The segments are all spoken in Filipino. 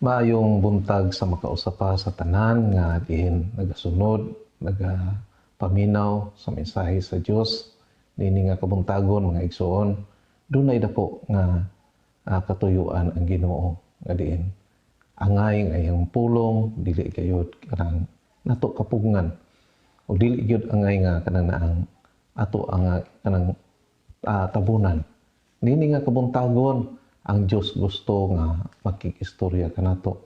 Maayong buntag sa makausapa sa tanan nga diin nagasunod, nagapaminaw sa mensahe sa Dios. Nini nga kabuntagon mga igsoon, dunay dako nga katuyuan ang Ginoo nga diin. Angay nga iyang pulong dili gayud kanang nato kapugngan o dili gyud angay nga kanang naang ato ang kanang tabunan. Nini nga kabuntagon ang Dios gusto nga makikistorya kanato.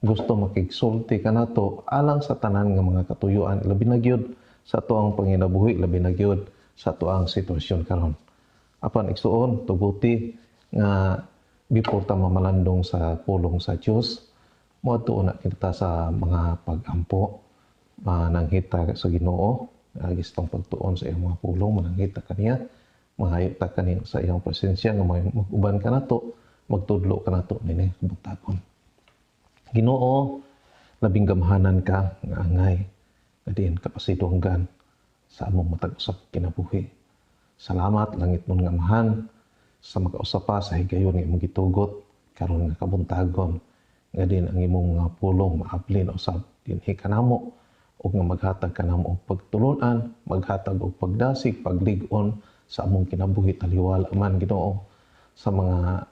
Gusto makigsulti kanato alang sa tanan nga mga katuyuan labi na gyud sa tuang panginabuhi, labi na gyud sa tuang sitwasyon karon. Apan igsuon tuguti nga before ta mamalandong sa pulong sa Dios, moadto na kita sa mga pagampo mananghita sa Ginoo, gistong pagtuon sa iyang mga pulong mananghita kaniya, mangayo ta kanin sa iyang presensya nga mag-uban kanato, magtudlo kanato nini butagon. Ginoo, labing gamhanan ka nga angay nga diin kapasidunggan sa among matag usa ka kinabuhi. Salamat langit mon nga amahan sa makausapa sa higayon nga imong gitugot karon nga kabuntagon nga din ang imong mga pulong maablin usab dinhi kanamo ug nga maghatag kanamo og pagtulon-an, maghatag og pagdasig, paglig-on sa among kinabuhi taliwala man Ginoo sa mga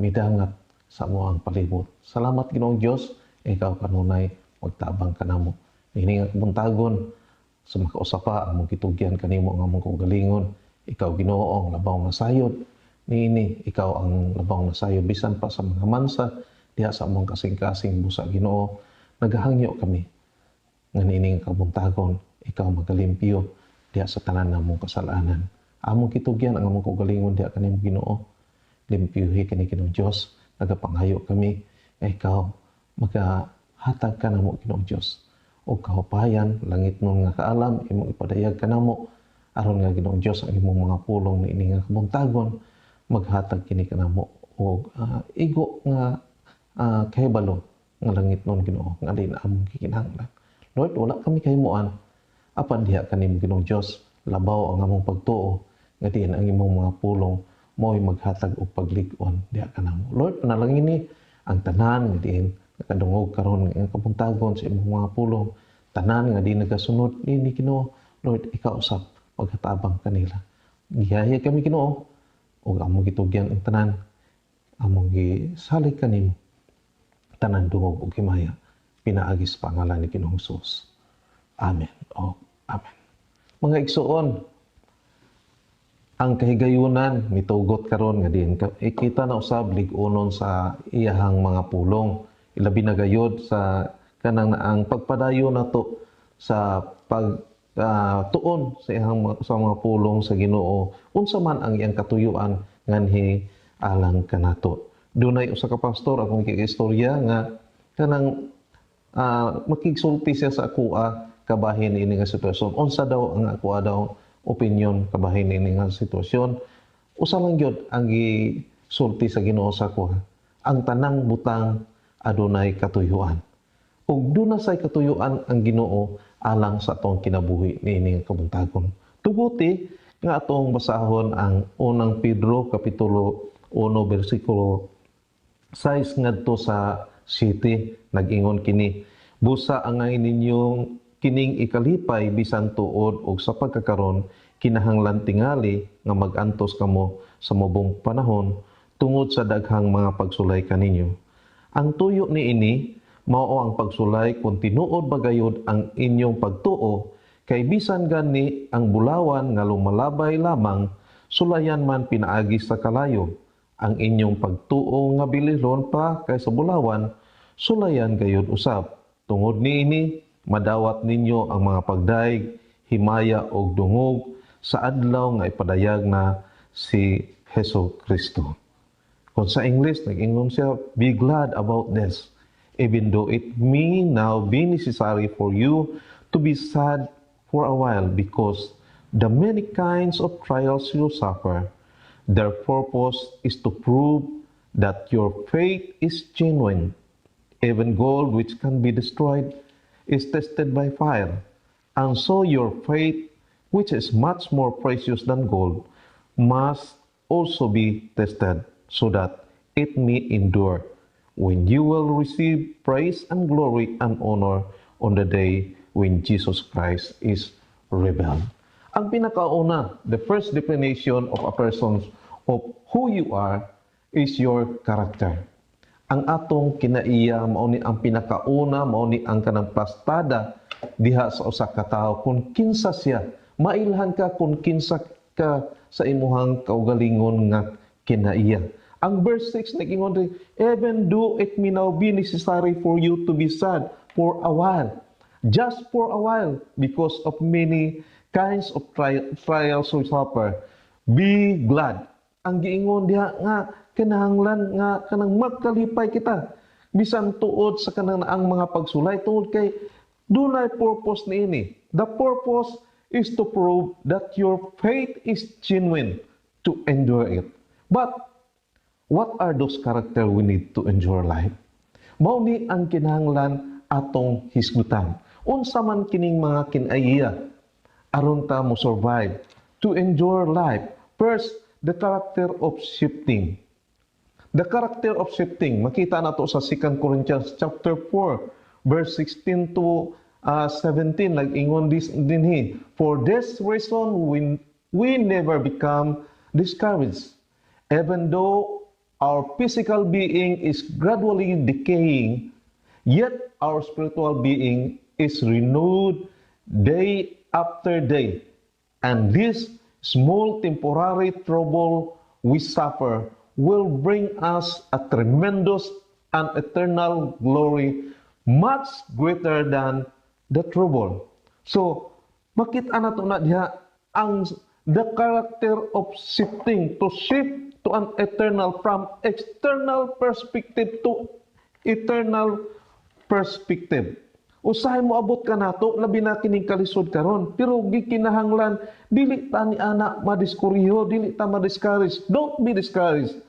midangat sa among palibot. Salamat Ginoong Dios, ikaw kanunay magtabang kanamo. Ini nga kabuntagon sa makausapa among kitugyan kanimo nga among kaugalingon. Ikaw Ginoo ang labaw nga sayod. Niini ikaw ang labaw nga sayod bisan pa sa mga mansa diha sa among kasing-kasing busa Ginoo. Nagahangyo kami nga niini nga kabuntagon ikaw magalimpyo diha sa tanan namong kasalanan. Among kitugyan ang among kaugalingon diha kanimo Ginoo. Limpyuhi kini Ginoong Dios, nagapanghayo kami nga ikaw magahatag kanamo Ginoong Dios. O kahupayan langit mo nga kaalam imong ipadayag kanamo aron nga Ginoong Dios ang imong mga pulong na ini nga kabuntagon maghatag kini kanamo og igo nga kahibalo nga langit nun Ginoo nga din among gikinahanglan. Lord, wala kami kahimuan apan diha kanimo Ginoong Dios labaw ang among pagtuo nga diin ang imong mga pulong mo'y maghatag og paglig-on diha kanamo. Lord, panalangin ni ang tanan nga diin nakadungog karon nga kabuntagon sa imong mga pulong, tanan nga di nagasunod ni Ginoo. Lord, ikaw usab maghatabang kanila. Gihaya kami Ginoo ug among gitugyan ang tanan, among gisalig kanimo tanan dungog ug himaya pinaagi sa pangalan ni Ginoong Hesus. Amen. Amen. Mga igsuon, ang kahigayunan mitugot karon nga din ikita na usab lig-onon sa iyahang mga pulong, ilabi na gayud sa kanang ang pagpadayon nato sa tuon sa iyang sa mga pulong sa Ginoo unsa man ang iyang katuyuan nganhi alang kanato. Dunay usa ka pastor akong giistorya nga kanang makigsulti siya sa akoa kabahin ini nga sitwasyon. Unsa daw ang akoa daw opinion kabahin ini nga sitwasyon. Usa lang gyud ang gisulti sa Ginoo sa ako. Ang tanang butang adunay katuyuan. Ug duna say katuyuan ang Ginoo alang sa atong kinabuhi niini nga kabuntagon. Tuguti nga atong basahon ang unang Pedro kapitulo 1 bersikulo 6 ngadto sa 7 nag-ingon kini, busa angay ninyong kining ikalipay bisan tuod og sa pagkakaron kinahanglan tingali nga mag-antos kamo sa mubong panahon tungod sa daghang mga pagsulay kaninyo. Ang tuyo niini mao ang pagsulay kung tinuod bagayod ang inyong pagtuo kay bisan gani ang bulawan nga lumalabay lamang sulayan man pinaagi sa kalayo. Ang inyong pagtuo nga bililon pa kaysa bulawan sulayan gayud usab. Tungod niini madawat ninyo ang mga pagdaig, himaya o dungog sa adlaw nga ipadayag na si Hesus Kristo. Kung sa English, nag-ingon siya, be glad about this, even though it may now be necessary for you to be sad for a while because the many kinds of trials you suffer, their purpose is to prove that your faith is genuine. Even gold which can be destroyed is tested by fire, and so your faith, which is much more precious than gold, must also be tested, so that it may endure. when you will receive praise and glory and honor on the day when Jesus Christ is revealed. Ang pinakauna, the first definition of a person of who you are is your character. Ang atong kinaiya mao ni ang pinakauna, mao ni ang kanang pastada diha sa usa ka tawo kung kinsa siya. Mailhan ka kung kinsa ka sa imuhang kaugalingon nga kinaiya. Ang verse 6 nag-ingon rin, even though it may now be necessary for you to be sad for a while, just for a while, because of many kinds of trials we suffer, be glad. Ang giingon diha nga, kinahanglan nga kanang magkalipay kita. Bisan tuod sa kanang ang mga pagsulay, tuod kay dunay purpose niini. The purpose is to prove that your faith is genuine to endure it. But what are those character we need to endure life? Mao ni ang kinahanglan atong hisgutan. Unsa man kining mga kinaiya aron ta mo survive to endure life. First, the character of shifting. The character of shifting makita nato sa 2 Corinthians chapter 4 verse 16 to 17 nag-ingon dinhi, for this reason we never become discouraged, even though our physical being is gradually decaying, yet our spiritual being is renewed day after day. And this small temporary trouble we suffer will bring us a tremendous and eternal glory much greater than the trouble. So, makita na ito na diha ang the character of shifting, to shift to an eternal, from external perspective to eternal perspective. Usahay mo abot ka nato, labi na kining kalisod karon, pero gikinahanglan dili ta ni ana madiskuryo, dili ta ma-discourage. Don't be discouraged.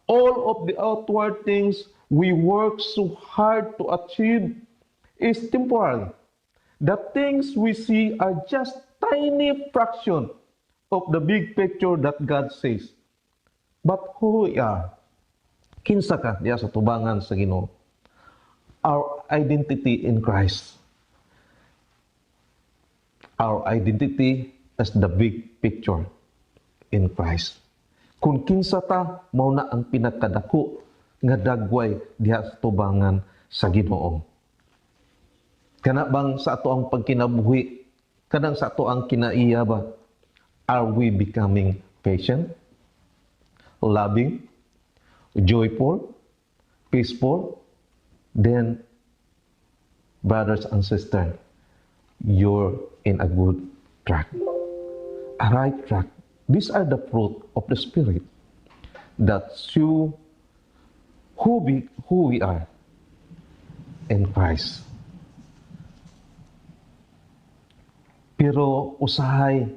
All of the outward things we work so hard to achieve is temporary. The things we see are just tiny fraction of the big picture that God says. But who we are? Kinsa ka diya sa tubangan sa Ginoo? Our identity in Christ. Our identity as the big picture in Christ. Kung kinsa ta, mao na ang pinakadako nga dagway diha sa tubangan sa Ginoo. Kana bang sa ato ang pagkinabuhi, kanang sa ato ang kinaiya ba? Are we becoming patient, loving, joyful, peaceful? Then, brothers and sisters, you're in a good track, a right track. These are the fruit of the Spirit that show who we are in Christ. Pero usahay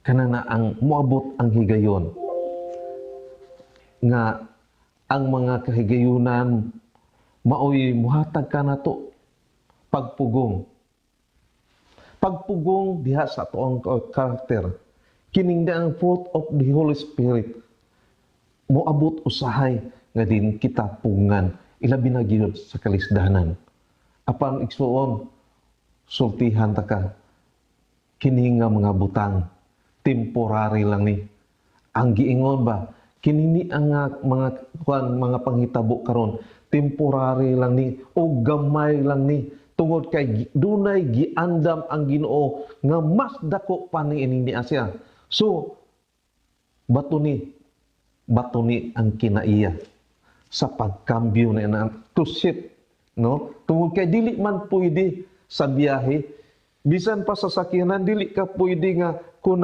kanana ang moabot ang higayon nga ang mga kahigayunan maoy muhatag ka nato pagpugong. Pagpugong diha sa atoang karakter. Kining ang fruit of the Holy Spirit. Moabot usahay nga din kita pungan ilabi na gyud sa kalisdanan. Apan igsuon sultihan ta ka. Kini nga mga butang temporary lang ni. Ang giingon ba kini ang mga panghitabo karon temporary lang ni o gamay lang ni tungod kay dunay giandam ang Ginoo nga mas dako pa niini Asya. So bato ni ang kinaiya sa pagkambyo na to shift, no? Tungod kay dili man pwede sa biyahe bisan pa sa sakyanan dili ka pwede nga kung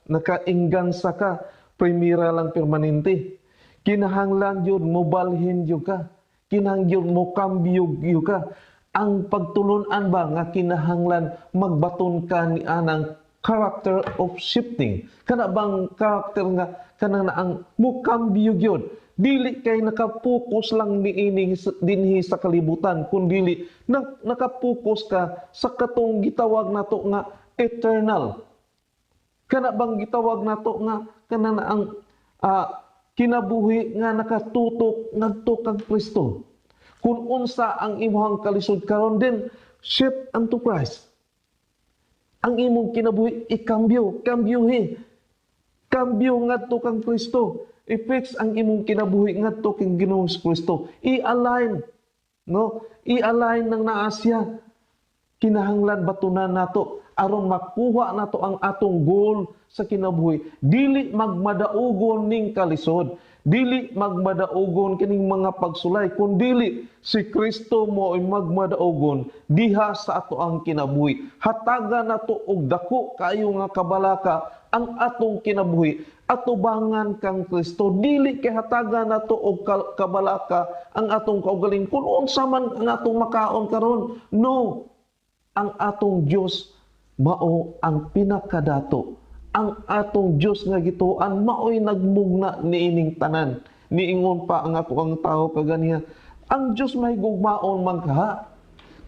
nakainggansa ka primera lang permanente. Kinahanglan yun mo balhin yun ka. Kinahanglan mo kambyo yun ka. Ang pagtulunan ba nga kinahanglan magbaton ka ni anang character of shifting. Kana bang character nga kana na ang mukambyo yun. Dili kay nakapokus lang niini dinhi sa kalibutan kundi nakapokus ka sa katong gitawag nato nga eternal. Kana bang gitawag nato nga kana na ang kinabuhi nga nakatutok ngadto kang Kristo. Kung unsa ang imong kalisod karon din, shift unto Christ. Ang imong kinabuhi kambyuhi. Kambyo ngadto kang Kristo. I-fix ang imong kinabuhi ngadto kang Ginoong Kristo. I-align, no? I-align ng naasya. Kinahanglan batunan nato aron makuha nato ang atong goal sa kinabuhi. Dili magmadaugon ning kalisod. Dili magmadaugon kining mga pagsulay, kun dili si Kristo mo ay magmadaugon diha sa ato ang kinabuhi. Hataga nato og dako kaayo nga kabalaka ang atong kinabuhi. Atubangan kang Kristo, dili kay hataga nato og kabalaka ang atong kaugaling kun unsa man ang atong makaon karon. No, ang atong Dios mao ang pinakadato. Ang atong Dios nga gituan mao'y nagmugna niining tanan. Niingon pa ang ako ang tao kaganiya, ang Dios mahigugmaon man kaha.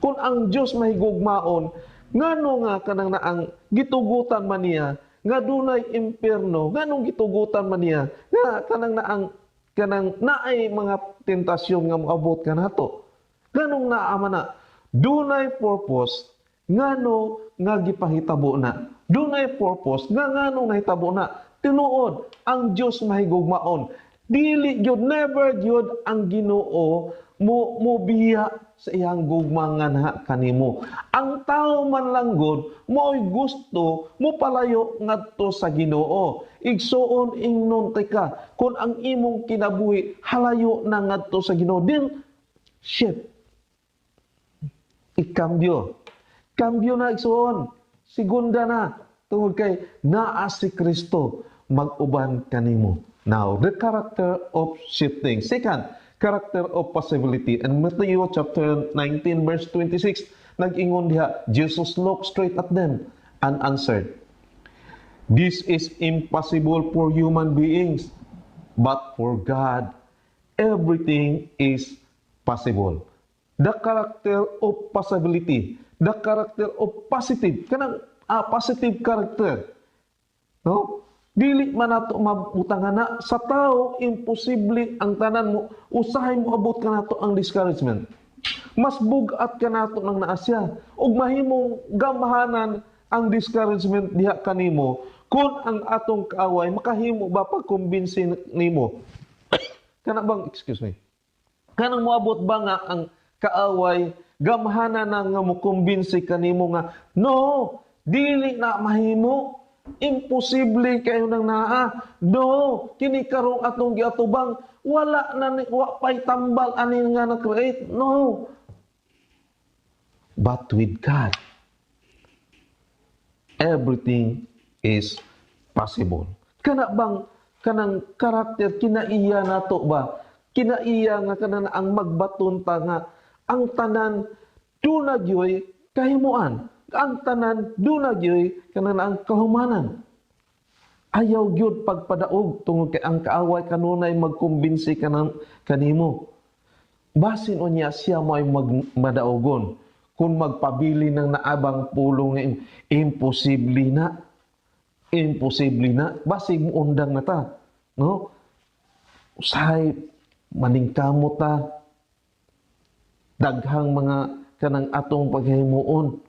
Kung ang Dios mahigugmaon, ngano nga kanang naang gitugutan man niya nga dunay impierno, nganong gitugutan man niya nga kanang naay mga tentasyon nga moabot kanato. Nganong naa man na dunay purpose ngano nga gipahitabo na. Dunay purpose nga ngano nahitabo na. Tinuod ang Dios mahigugmaon. Dili gyud, never gyud ang Ginoo mo biya sa iyang gugma nga naha kanimo. Ang tao man lang gud mo'y gusto mo palayo ngadto sa Ginoo. Igsuon ingnon ka kun ang imong kinabuhi halayo na ngadto sa Ginoo, din shift. Ikambyo. Kambyo na igsuon. Segunda na. Tungod kay naa si Kristo mag-uban kanimo. Now, the character of shifting. Second, character of possibility. And Matthew chapter 19 verse 26, nag-ingon diha, Jesus looked straight at them and answered, "This is impossible for human beings, but for God, everything is possible." The character of possibility. The character of positive. Kanang positive character. No? Dili man nato mabutangan na sa tao imposible ang tanan mo, usahay mo abot kanato ang discouragement. Mas bugat kanato nang naasya ug mahimong gamahanan ang discouragement diha kanimo kun ang atong kaaway makahimo ba pagkumbinsi nimo. Kanang moabot ba nga ang kaaway gamhanan na nga mokumbinsi kanimo nga no, dili na mahimo, imposible kayo nang naa. No, kini karong atong giatubang wala pay tambal ani nga na-create. No. But with God, everything is possible. Kana bang kanang karakter kinaiya nato ba? Kinaiya nga kanang ang magbaton ta nga ang tanan dunagyoy kahimuan. Ang tanan dunagyoy kanang ang kahumanan. Ayaw gyud pagpadaog tungod kay ang kaaway kanunay magkumbinsi kanimo. Basin unya siya mo'y madaogon kung magpabili ng naabang pulong nga imposible na. Imposible na. Basig mo undang na ta. No? Usahay maningkamot ta. Daghang mga kanang atong paghimuon.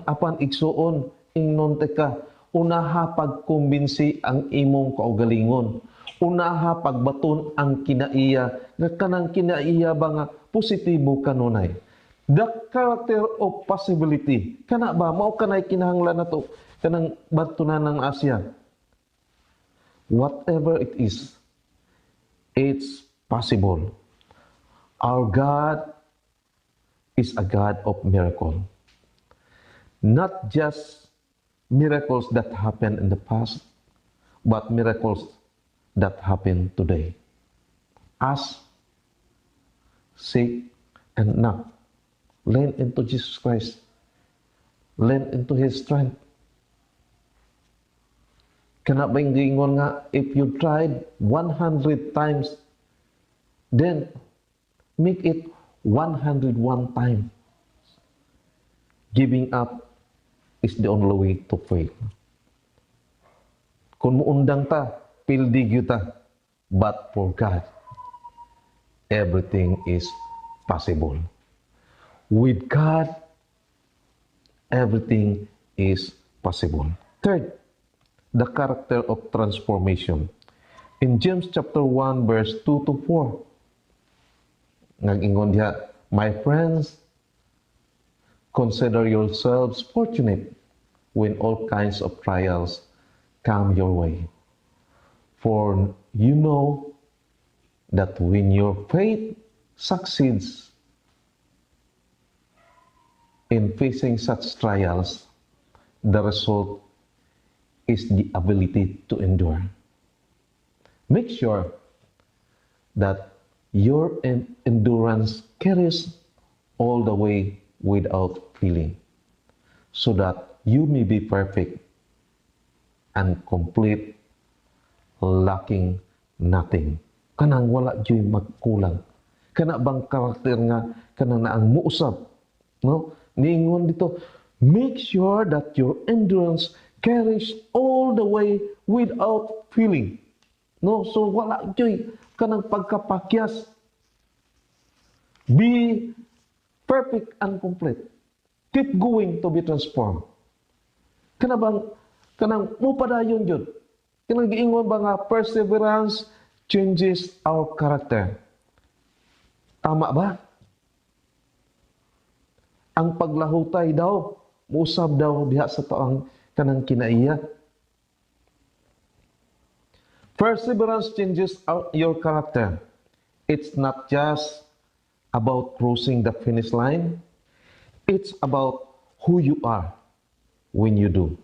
Apan igsuon ingnon teka, unaha pagkumbinsi ang imong kaugalingon. Unaha pagbaton ang kinaiya, nga kanang kinaiya ba nga positibo kanunay. The character of possibility. Kana ba mao kanay kinahanglan nato kanang batunan ng Asya. Whatever it is, it's possible. Our God is a God of miracle. Not just miracles that happened in the past, but miracles that happen today. Ask, seek, and knock. Lean into Jesus Christ. Lean into His strength. Kana ba yung gingon nga, if you tried 100 times, then make it 101 times. Giving up is the only way to fail. Kung muundang ta, pildig ta. But for God, everything is possible. With God, everything is possible. Third, the character of transformation. In James chapter 1 verse 2 to 4, nag-ingon diha, "My friends, consider yourselves fortunate when all kinds of trials come your way. For you know that when your faith succeeds in facing such trials, the result is the ability to endure. Make sure that your endurance carries all the way without failing, so that you may be perfect and complete, lacking nothing." Kanang wala joy magkulang. Kana bang karakter nga kanang naang muusab, no? Niingon dito, make sure that your endurance carries all the way without failing. No, so wala joy kanang pagkapakyas. Be perfect and complete. Keep going to be transformed. Kanang mupadayon jud. Kanang giingon ba nga perseverance changes our character. Tama ba? Ang paglahutay daw, muusab daw diha sa taong kanang kinaiya. Perseverance changes your character. It's not just about crossing the finish line. It's about who you are when you do.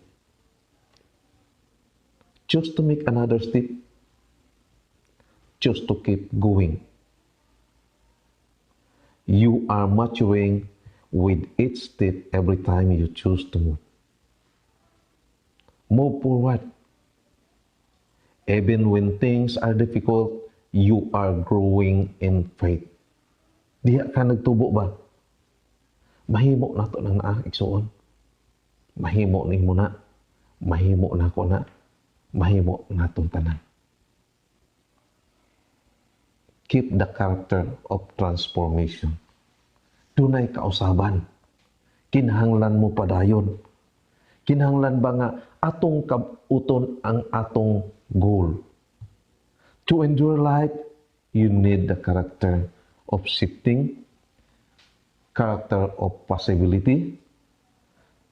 Choose to make another step. Choose to keep going. You are maturing with each step every time you choose to move. Move forward. Even when things are difficult, you are growing in faith. Diha ka nagtubo ba? Mahimo na to ng igsuon. Mahimo ni mo na. Mahimo na ko na. Mahimo na tong tanan. Keep the character of transformation. Dunay kausaban. Kinahanglan mo padayon. Kinahanglan ba nga atong kabuton ang atong goal. To endure life, you need the character of shifting, character of possibility,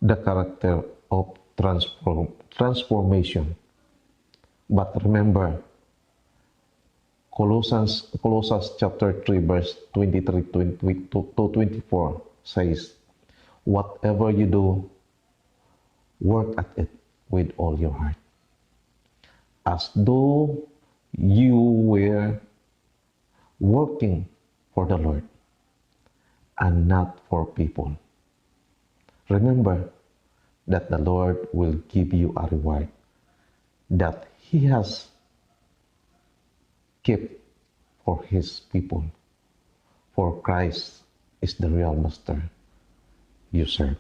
the character of transformation. But remember, Colossians chapter 3 verse 23 to 24 says, "Whatever you do, work at it with all your heart, as though you were working for the Lord and not for people. Remember that the Lord will give you a reward that He has kept for His people. For Christ is the real master you serve."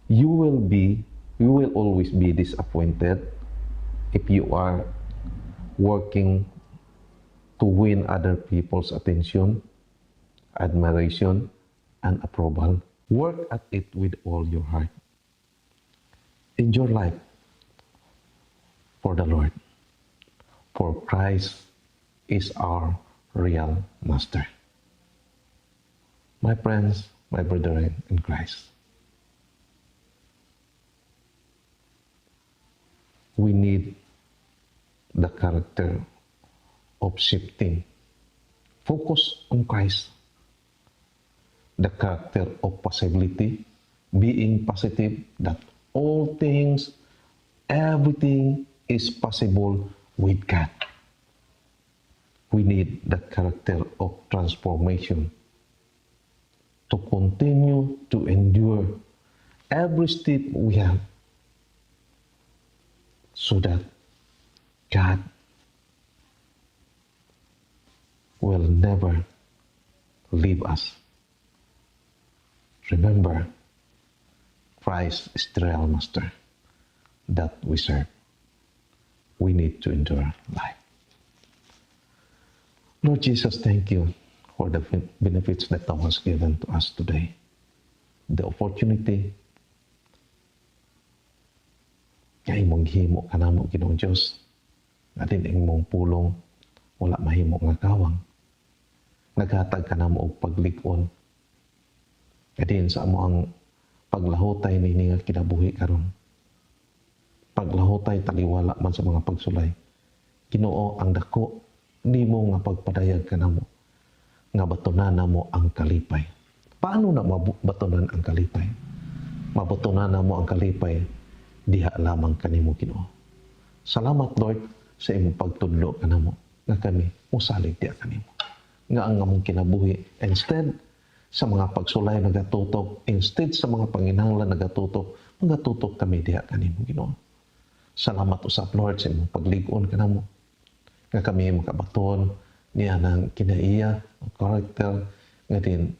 You will always be disappointed if you are working to win other people's attention, admiration, and approval. Work at it with all your heart. Enjoy life for the Lord, for Christ is our real master. My friends, my brethren in Christ, we need the character of shifting. Focus on Christ. The character of possibility, being positive that all things, everything is possible with God. We need the character of transformation to continue to endure every step we have, so that God will never leave us. Remember, Christ is the real master that we serve. We need to endure life. Lord Jesus, thank you for the benefits that thou hast given to us today. The opportunity nga imong himo kanamo Ginoong Dios. Nga din imong pulong wala mahimo nga kawang. Naghatag kanamo og paglig-on. Nga din sa amo ang paglahutay nini nga kinabuhi karon. Paglahutay taliwala man sa mga pagsulay. Ginoo ang dako nimo nga pagpadayag kanamo nga batunan namo ang kalipay. Paano na mabatunan ang kalipay? Mabatunan namo ang kalipay diha lamang kanimo Ginoo. Salamat Lord sa imong pagtudlo kanamo nga kami musalig diha kanimo. Nga ang among kinabuhi instead sa mga pagsulay nagatutok, instead sa mga panginahanglan nagatutok, magatutok kami diha kanimo Ginoo. Salamat usab Lord sa imong paglig-on kanamo nga kami makabaton niya ng kinaiya, ang karakter, nga din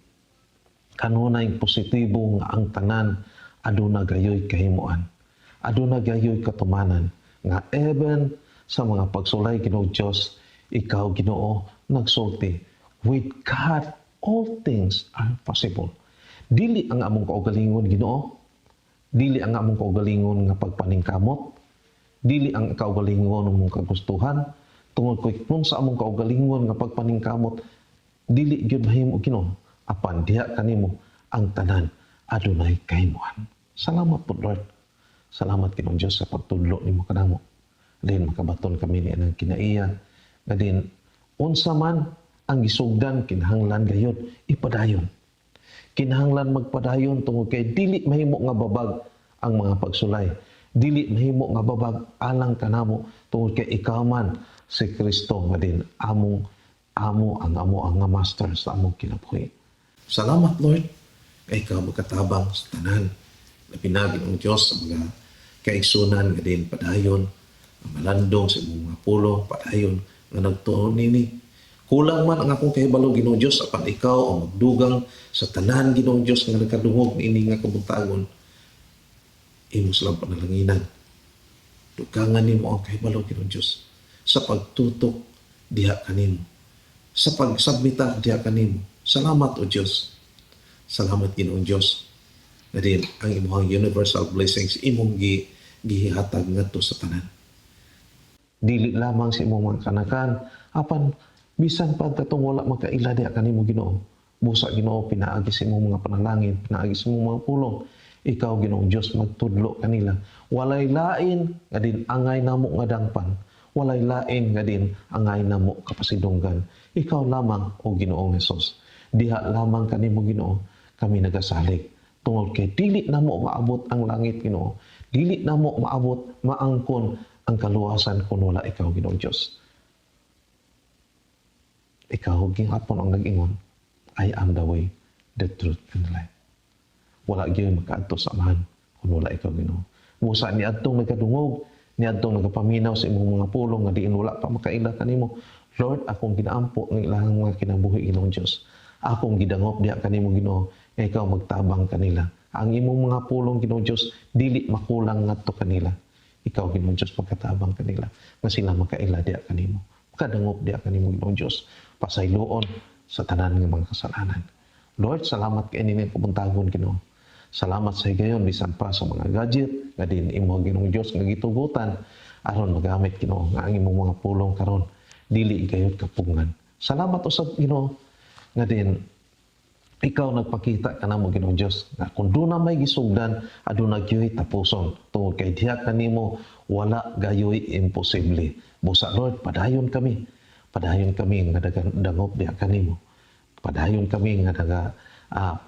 kanunay positibo nga ang tanan aduna gayoy kahimuan, aduna gayoy katumanan, nga even sa mga pagsulay Ginoo Dios, ikaw Ginoo nagsulti, with God all things are possible. Dili ang among kaugalingon Ginoo, dili ang among kaugalingon nga pagpaningkamot, dili ang kaugalingon mong kagustuhan, tungod ko'y kung sa among kaugalingon nga pagpaningkamot, dili gyud mahimo Ginoo, apan diha kanimo ang tanan adunay kahimuan. Salamat po Lord. Salamat Ginoong Dios sa pagtudlo nimo kanamo. Din makabaton kami ni anang kinaiya, nga din unsa man ang gisugdan kinahanglan gayud ipadayon. Kinahanglan magpadayon tungod kay dili mahimo nga babag ang mga pagsulay. Dili mahimo nga babag alang kanamo tungod kay ikaw man si Kristo nga din amo ang nga master sa among kinabuhi. Salamat Lord kay ikaw magkatabang sa tanan na pinagin ang Diyos sa mga kaigsunan nga din padayon ang malandong sa imong mga pulong padayon nga nagtuon nini. Kulang man ang akong kahibalo Ginoong Diyos apan ikaw ang magdugang sa tanan Ginoong Diyos nga nagkadungog niini nga kabuntagon. Imo silang panalanginan. Dugangan nimo ang kahibalo Ginoong Diyos sa pagtutok diha kanimo, sa pagsabmita diha kanimo. Salamat o Diyos. Salamat Ginoong Diyos. Na din ang imong universal blessings imong gihatag ngadto sa tanan. Dili lamang sa imong mga kanakan apan bisan pa katong wala makaila diha kanimo Ginoo. Busa Ginoo pinaagi sa imong mga panalangin, pinaagi sa imong mga pulong. Ikaw Ginoong Diyos magtudlo kanila. Walay lain nga din angay namo nga dangpan. Walay lain nga din angay namo kapasidunggan. Ikaw lamang o Ginoong Hesus. Diha lamang kanimo Ginoo kami nagasalig. Tungod kay dili namo maabot ang langit Ginoo. Dili namo maabot maangkon ang kaluwasan kung wala ikaw Ginoong Diyos. Ikaw gihapon ang nag-ingon, I am the way, the truth, and the life. Wala gyud makaadto sa amahan kung wala ikaw Ginoo. Busa ni adtong nagkadungog, ni adtong nagapaminaw sa imong mga pulong nga diin wala pa makaila kanimo. Lord, akong ginaampo ng ilahang mga kinabuhi Ginoong Diyos. Akong gidangop diha kanimo Ginoo, nga ikaw magtabang kanila. Ang imong mga pulong Ginoong Diyos dili makulang ngadto kanila. Ikaw Ginoong Diyos magkatabang kanila nga sila makaila diha kanimo. Makadangop diha kanimo Ginoong Diyos. Pasayloon sa tanan ng mga kasalanan. Lord, salamat kay nini kabuntagon Ginoo. Salamat sa higayon bisan pa sa mga gadget nga din imo Ginoong Dios nga gitugutan aron magamit Ginoo nga ang imong mga pulong karon dili gayud kapungan. Salamat usab Ginoo nga din ikaw nagpakita kanamo Ginoong Dios nga kun duna may gisugdan aduna gyoy tapuson tungod kay diha kanimo wala gayoy imposible. Busa Lord, padayon kami nga dangop diha kanimo. Padayon kami nga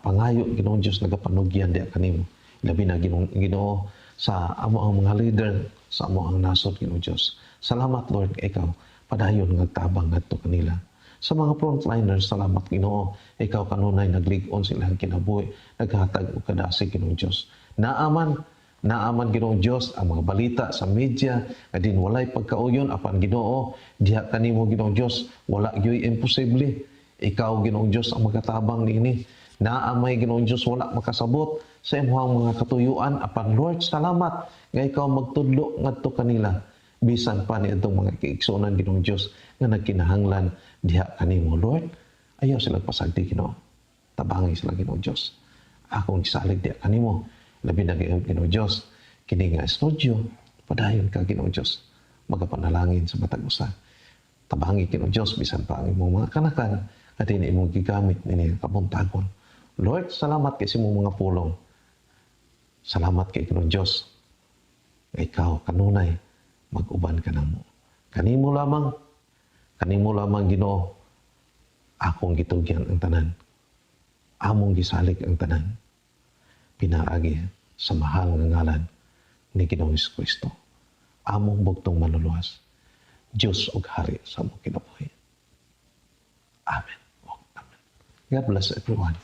pangayo Ginoong Dios nagapanugyan diha kanimo. Labi na Ginoo sa amo ang mga leader sa amo ang nasod Ginoong Dios. Salamat Lord ikaw padayon nga tabang ngadto kanila. Sa mga frontliners salamat Ginoo ikaw kanunay naglig-on silang kinabuhi naghatag og kadasig Ginoong Dios. Naaman Ginoong Dios ang mga balita sa media nga din walay pagkauyon apan Ginoo diha kanimo Ginoong Dios wala gyoy imposible. Ikaw Ginoong Dios ang magkatabang niini. Naamay Ginoong Dios wala makasabot sa imong mga katuyuan apan Lord salamat nga ikaw magtudlo ngadto kanila. bisan pa ni itong mga kiigsunan Ginoong Dios nga nagkinahanglan diha kanimo Lord, ayaw sila pasagdi Ginoo. Tabangi sila Ginoong Dios. Akong gisalig diha kanimo, labi na gayon Ginoong Dios, kini nga studio, padayon ka Ginoong Dios, magapanalangin sa matag usa. Tabangi Ginoong Dios bisan pa ang imong mga kanakan at ini imong gigamit nini kabuntagon. Lord, salamat kay sa imong mga pulong. Salamat kay Ginoong Dios. Ikaw kanunay mag-uban ka namo. Kanimo lamang Ginoo, akong gitugyan ang tanan. Among gisalig ang tanan. Pinaagi sa mahal nga ngalan ni Ginoong Kristo. Among bugtong manluluwas. Diyos ug hari sa among kinabuhi. Amen. Amen. God bless everyone.